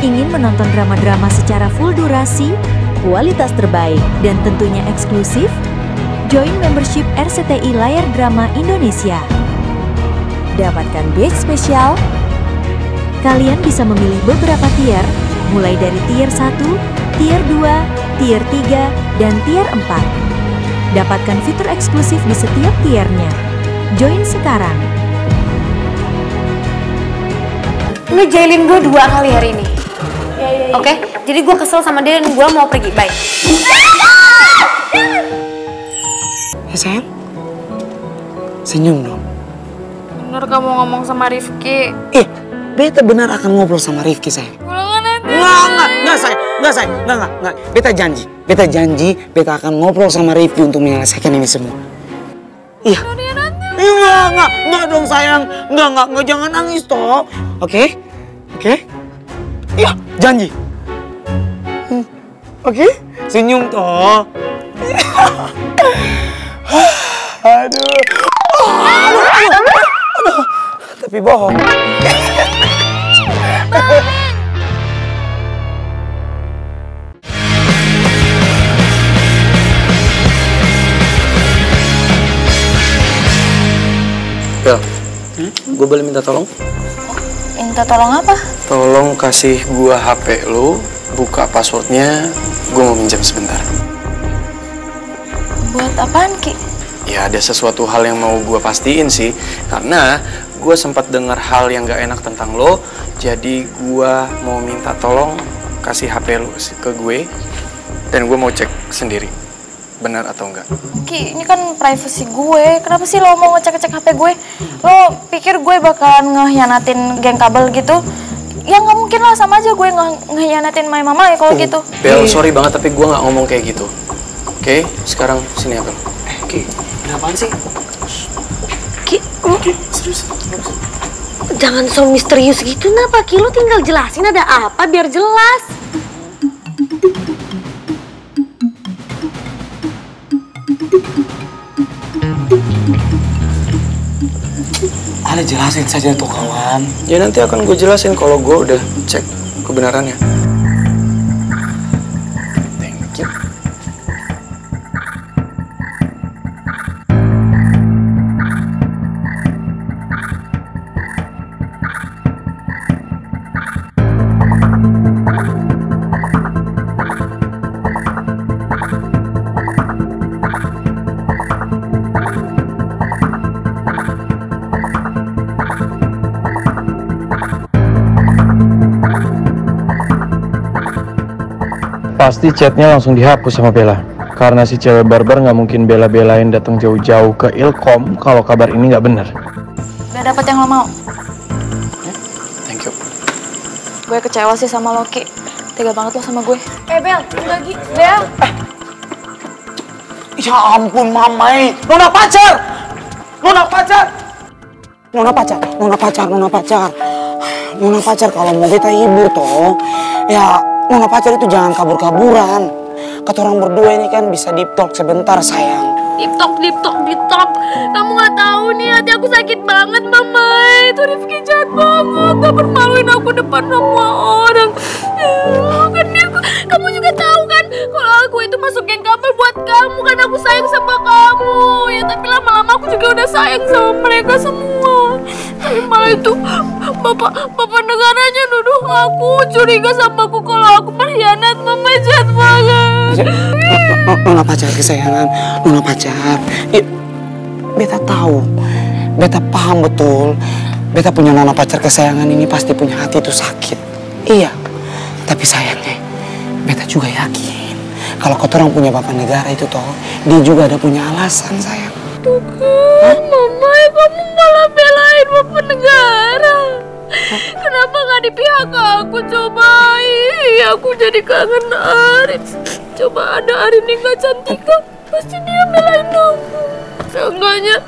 Ingin menonton drama-drama secara full durasi, kualitas terbaik, dan tentunya eksklusif? Join membership RCTI Layar Drama Indonesia. Dapatkan batch spesial. Kalian bisa memilih beberapa tier, mulai dari tier 1, tier 2, tier 3, dan tier 4. Dapatkan fitur eksklusif di setiap tiernya. Join sekarang. Lu jailin gue 2 kali hari ini. Oke? Jadi gue kesel sama dia dan gue mau pergi. Bye. Ya sayang, senyum dong. Bener kamu ngomong sama Rifki? Beta benar akan ngobrol sama Rifki sayang. Enggak sayang, enggak. Beta janji, beta akan ngobrol sama Rifki untuk menyelesaikan ini semua. Iya. Enggak dong sayang, enggak, jangan nangis toh. Oke? Iya, janji. Oke? Senyum toh. Aduh. Tapi bohong. Bel, gue boleh minta tolong? Minta tolong apa? Tolong kasih gua HP lu, buka passwordnya, gue mau minjam sebentar. Buat apaan, Ki? Ya ada sesuatu hal yang mau gue pastiin sih, karena gue sempat dengar hal yang gak enak tentang lo, jadi gue mau minta tolong kasih HP lu ke gue, dan gue mau cek sendiri, benar atau enggak. Ki, ini kan privacy gue. Kenapa sih lo mau ngecek-ngecek HP gue? Lo pikir gue bakalan ngehianatin geng kabel gitu? Ya nggak mungkin lah, sama aja gue ngehianatin my mama ya kalau gitu. Bel, sorry banget tapi gue nggak ngomong kayak gitu. Oke, sekarang sini Abel. Ki, kenapaan sih? Ki, Serius. jangan so misterius gitu, kenapa Ki? Lo tinggal jelasin ada apa biar jelas. Ale jelasin saja tuh kawan. Ya nanti akan gue jelasin kalau gue udah cek kebenarannya. Thank you. Pasti chatnya langsung dihapus sama Bella. Karena si cewek barbar nggak mungkin bela-belain datang jauh-jauh ke Ilkom kalau kabar ini nggak benar. Udah dapet yang lo mau. Thank you. Gue kecewa sih sama lo, Ki. Tega banget lo sama gue. Bel, lagi. Bel. Ya ampun mamai, Nona pacar kalau mau beta hibur toh. Ya Nona pacar itu jangan kabur-kaburan. Kata orang berdua ini kan bisa deep talk sebentar sayang. Deep talk. Kamu nggak tahu nih, hati aku sakit banget, Mama. Itu Rifki jahat banget, gak permaluin aku depan semua orang. Kan kamu juga tahu kan, kalau aku itu masuk geng kabel buat kamu, kan aku sayang sama kamu. Ya tapi lama-lama aku juga udah sayang sama mereka semua. Tapi malah itu bapak negaranya nuduh aku, curiga sama aku kalau aku berkhianat. Mama jahat banget. Nona pacar kesayangan, Nona pacar. Beta tahu, beta paham betul. Beta punya Nona pacar kesayangan ini pasti punya hati itu sakit. Iya, tapi sayangnya, beta juga yakin kalau orang punya bapak negara itu toh, dia juga ada punya alasan sayang. Tuh kan, Mama, kamu malah belain bapak negara. Kenapa nggak di pihak aku? Coba, aku jadi kangen Arin. Coba ada Arin nggak Cantika, pasti dia belain aku. Seenggaknya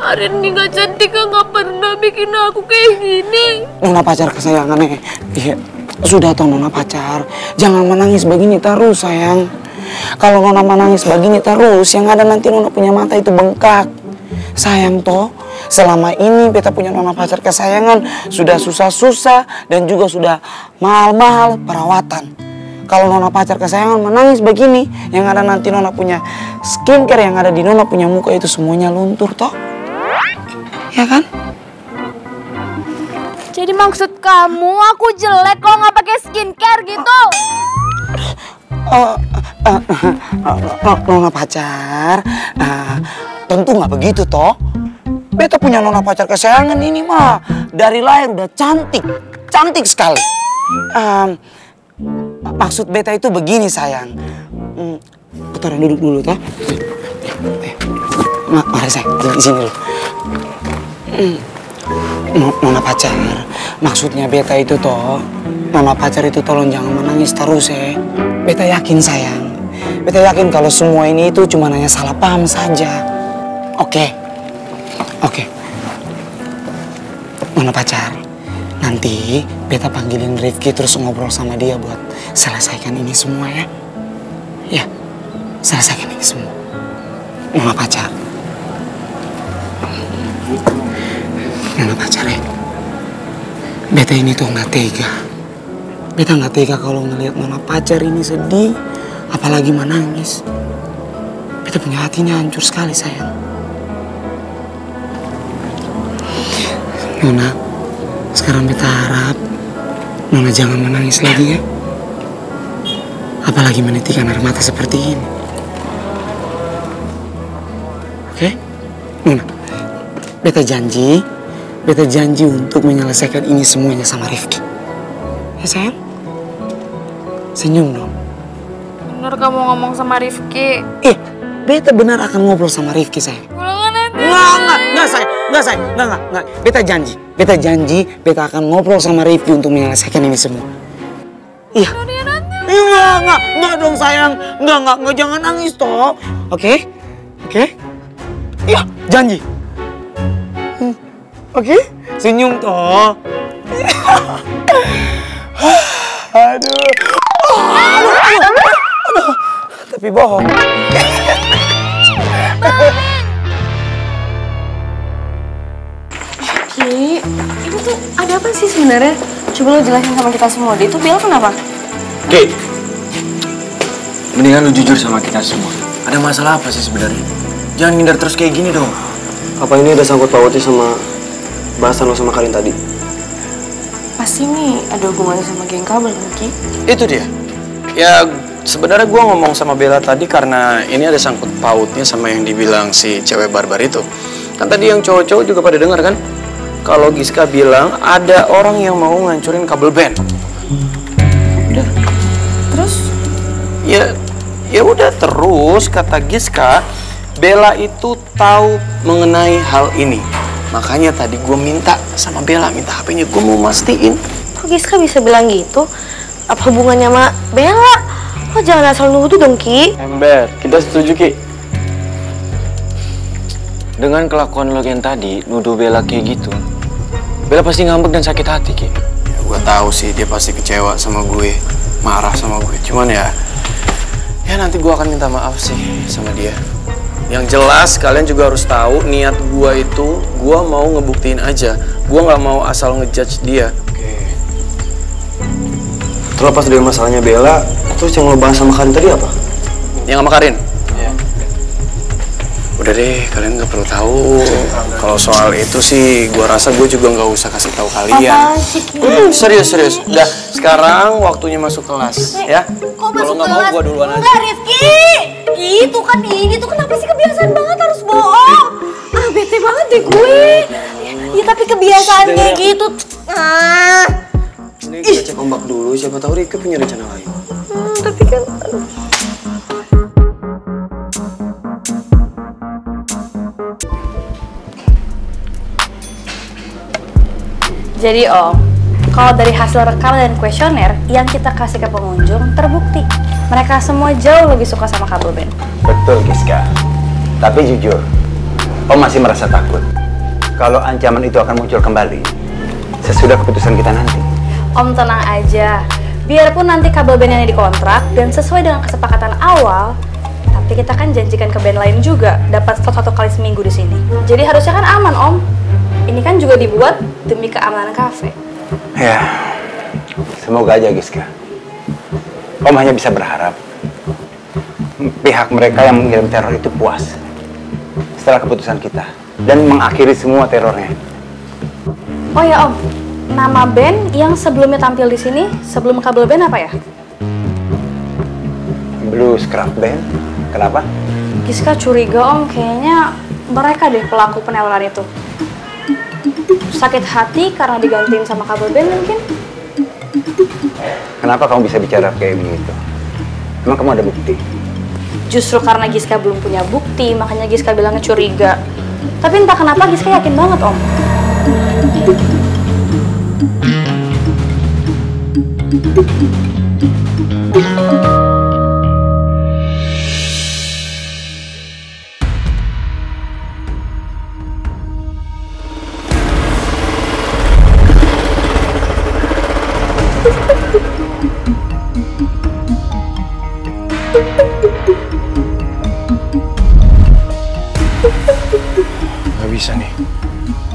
Arin nggak Cantika nggak pernah bikin aku kayak gini. Nona pacar kesayangannya, iya. Sudah toh Nona pacar, jangan menangis begini terus sayang. Kalau Nona menangis begini terus, yang ada nanti Nona punya mata itu bengkak. Sayang toh, Selama ini beta punya nona pacar kesayangan sudah susah-susah dan juga sudah mahal-mahal perawatan. Kalau nona pacar kesayangan menangis begini, yang ada nanti nona punya skincare yang ada di nona punya muka itu semuanya luntur toh. Ya kan? Jadi maksud kamu aku jelek kalau nggak pakai skincare gitu? Nona pacar, tentu nggak begitu toh. Beta punya nona pacar kesayangan ini mah dari lahir udah cantik, cantik sekali. Maksud beta itu begini sayang. Putaran duduk dulu toh. Mari saya di sini dulu. Nona pacar, maksudnya beta itu toh, nona pacar itu tolong jangan menangis terus ya. Beta yakin sayang, beta yakin kalau semua ini itu cuma hanya salah paham saja. Oke. Nona pacar, nanti beta panggilin Rifki terus ngobrol sama dia buat selesaikan ini semua ya. Ya, selesaikan ini semua. Nona pacar. Nona pacar ya. Beta ini tuh nggak tega. Beta nggak tega kalau ngelihat nona pacar ini sedih, apalagi menangis. Beta punya hatinya hancur sekali sayang. Nona, sekarang beta harap Nona jangan menangis lagi ya. Apalagi menitikkan air mata seperti ini. Oke? Nona, beta janji untuk menyelesaikan ini semuanya sama Rifki. Ya sayang? Senyum dong. Bener kamu ngomong sama Rifki? Beta benar akan ngobrol sama Rifki sayang. Enggak sayang. Beta janji, beta akan ngobrol sama Rifki untuk menyelesaikan ini semua. Iya. Enggak dong sayang. Enggak, jangan nangis toh. Oke? Iya, janji. Oke? Senyum toh. Aduh. Tapi bohong. Ki, ini tuh ada apa sih sebenarnya? Coba lo jelasin sama kita semua. Dia tuh Bella kenapa? Ki, mendingan lu jujur sama kita semua. Ada masalah apa sih sebenarnya? Jangan ngindar terus kayak gini dong. Apa ini ada sangkut pautnya sama bahasan lo sama Karin tadi? Pasti nih ada hubungannya sama geng kabel kan, Ki? Itu dia. Ya sebenarnya gue ngomong sama Bella tadi karena ini ada sangkut pautnya sama yang dibilang si cewek barbar itu. Kan tadi yang cowok-cowok juga pada dengar kan? Kalau Giska bilang ada orang yang mau ngancurin kabel band. Udah. Terus? Ya udah terus kata Giska, Bella itu tahu mengenai hal ini. Makanya tadi gue minta sama Bella, minta HP-nya, gue mau mastiin. Kok Giska bisa bilang gitu? Apa hubungannya sama Bella? Kok jangan asal nuduh dong, Ki? Ember, kita setuju, Ki. Dengan kelakuan lo yang tadi, nuduh Bella kayak gitu, Bella pasti ngambek dan sakit hati, Ki. Ya gue tahu sih dia pasti kecewa sama gue, marah sama gue. Cuman ya nanti gue akan minta maaf sih sama dia. Yang jelas kalian juga harus tahu niat gue itu, gue mau ngebuktiin aja. Gue nggak mau asal ngejudge dia. Oke. Terlepas dari masalahnya Bella, terus yang lo bahas sama Karin tadi apa? Yang sama Karin? Iya. Udah deh, kalian nggak perlu tahu. Kalau soal itu sih, gue rasa gue juga nggak usah kasih tahu kalian. Serius. Udah, sekarang waktunya masuk kelas, ya. Kalau nggak mau, gue duluan aja. Enggak, Rifki! Itu kan ini tuh kenapa sih kebiasaan banget harus bohong? Bete banget deh gue. Ya tapi kebiasaan kayak gitu. Ini kita cek ombak dulu, siapa tahu Rifki punya rencana lain. Tapi kan... Jadi Om, kalau dari hasil rekam dan kuesioner yang kita kasih ke pengunjung terbukti mereka semua jauh lebih suka sama kabel band. Betul Giska, tapi jujur, Om masih merasa takut kalau ancaman itu akan muncul kembali sesudah keputusan kita nanti. Om tenang aja, biarpun nanti kabel band yang dikontrak dan sesuai dengan kesepakatan awal, tapi Tapi kita kan janjikan ke band lain juga dapat slot 1 kali seminggu di sini. Jadi harusnya kan aman, Om. Ini kan juga dibuat demi keamanan kafe. Ya, semoga aja Giska. Om hanya bisa berharap pihak mereka yang mengirim teror itu puas setelah keputusan kita dan mengakhiri semua terornya. Oh ya Om, nama band yang sebelumnya tampil di sini sebelum Kabel Band apa ya? Blues Craft Band. Kenapa? Giska curiga Om, kayaknya mereka deh pelaku peneroran itu. Sakit hati karena digantiin sama Kabel Band mungkin? Kenapa kamu bisa bicara kayak begitu? Emang kamu ada bukti? Justru karena Giska belum punya bukti, makanya Giska bilangnya curiga. Tapi entah kenapa Giska yakin banget, Om. Gak bisa nih.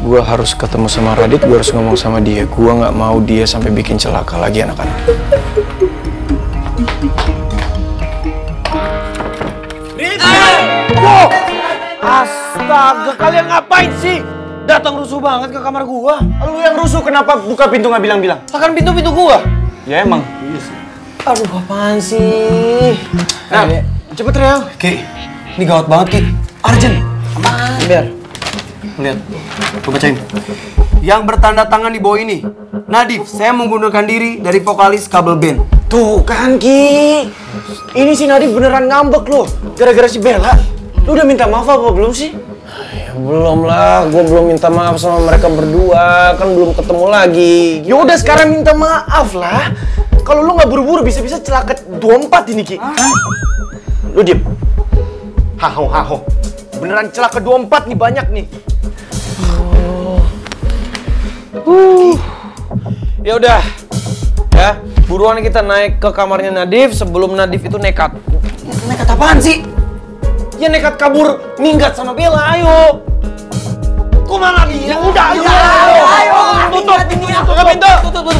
Gue harus ketemu sama Radit, gue harus ngomong sama dia. Gue nggak mau dia sampai bikin celaka lagi anak-anak. Wow! Astaga, kalian ngapain sih? Datang rusuh banget ke kamar gua. Lu yang rusuh kenapa buka pintu nggak bilang-bilang? Kan pintu gua. Ya emang. Aduh, apaan sih? Nah, cepet Real. Ki, ini gawat banget Ki. Arjen. Apaan? Biar. Lihat, gue bacain. Yang bertanda tangan di bawah ini, Nadif, saya mengundurkan diri dari vokalis Kabel Band. Tuh kan Ki. Ini si Nadif beneran ngambek loh. Gara-gara si Bella. Lu udah minta maaf apa belum sih? Ya belum lah, gue belum minta maaf sama mereka berdua. Kan belum ketemu lagi. Ya udah sekarang minta maaf lah. Kalau lu nggak buru-buru bisa-bisa celaka 24 ini Ki. Lu diem. Haho. Beneran celaka 24 nih, banyak nih. Ya udah, ya buruan kita naik ke kamarnya Nadif sebelum Nadif itu nekat. Nekat apaan sih? Ya nekat kabur minggat sama Bella, ayo. Kok malah dia? Ya udah, ayo. Tutup pintu. Tutup.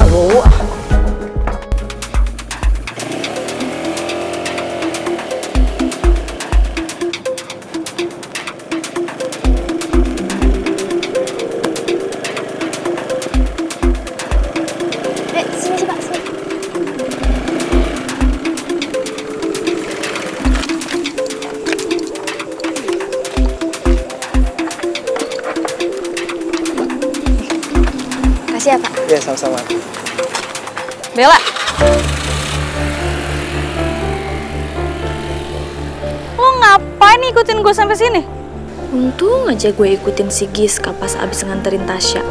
Aduh. Makasih ya, Pak. Ya, sama-sama. Bella. Lo ngapain ikutin gue sampai sini? Untung aja gue ikutin si Giska pas abis nganterin Tasya.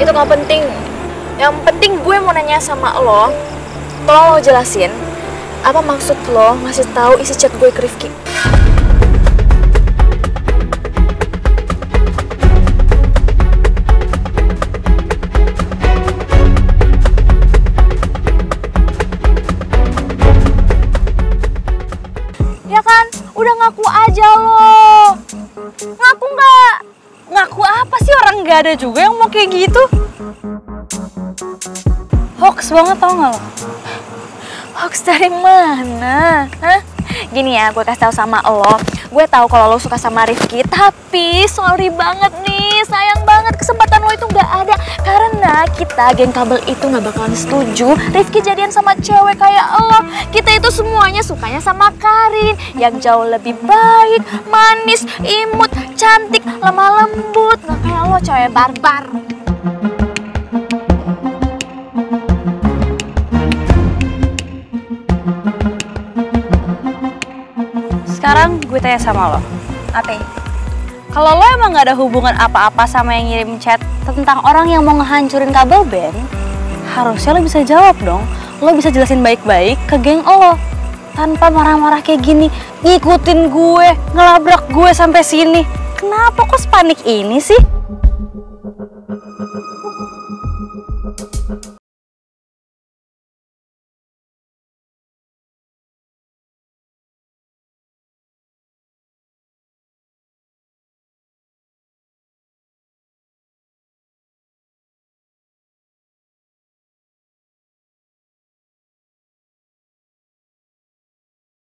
Itu nggak penting. Yang penting gue mau nanya sama lo. Tolong lo jelasin, apa maksud lo ngasih tahu isi chat gue ke Rifki? Ya kan, udah ngaku aja lo. Ngaku nggak? Ngaku apa sih, orang nggak ada juga yang mau kayak gitu. Hoax banget tau gak lo? Hoax dari mana? Hah? Gini ya, gue kasih tahu sama lo. Gue tahu kalau lo suka sama Rifki, tapi sorry banget nih, sayang banget kesempatan lo itu nggak ada. Karena kita, geng kabel itu nggak bakalan setuju Rifki jadian sama cewek kayak lo. Kita itu semuanya sukanya sama Karin, yang jauh lebih baik, manis, imut, cantik, lemah lembut. Nggak kayak lo, cewek barbar. Sekarang gue tanya sama lo. Apa? Kalau lo emang gak ada hubungan apa-apa sama yang ngirim chat tentang orang yang mau ngehancurin Kabel Band, harusnya lo bisa jawab dong. Lo bisa jelasin baik-baik ke geng lo. Tanpa marah-marah kayak gini, ngikutin gue, ngelabrak gue sampai sini. Kenapa kok sepanik ini sih?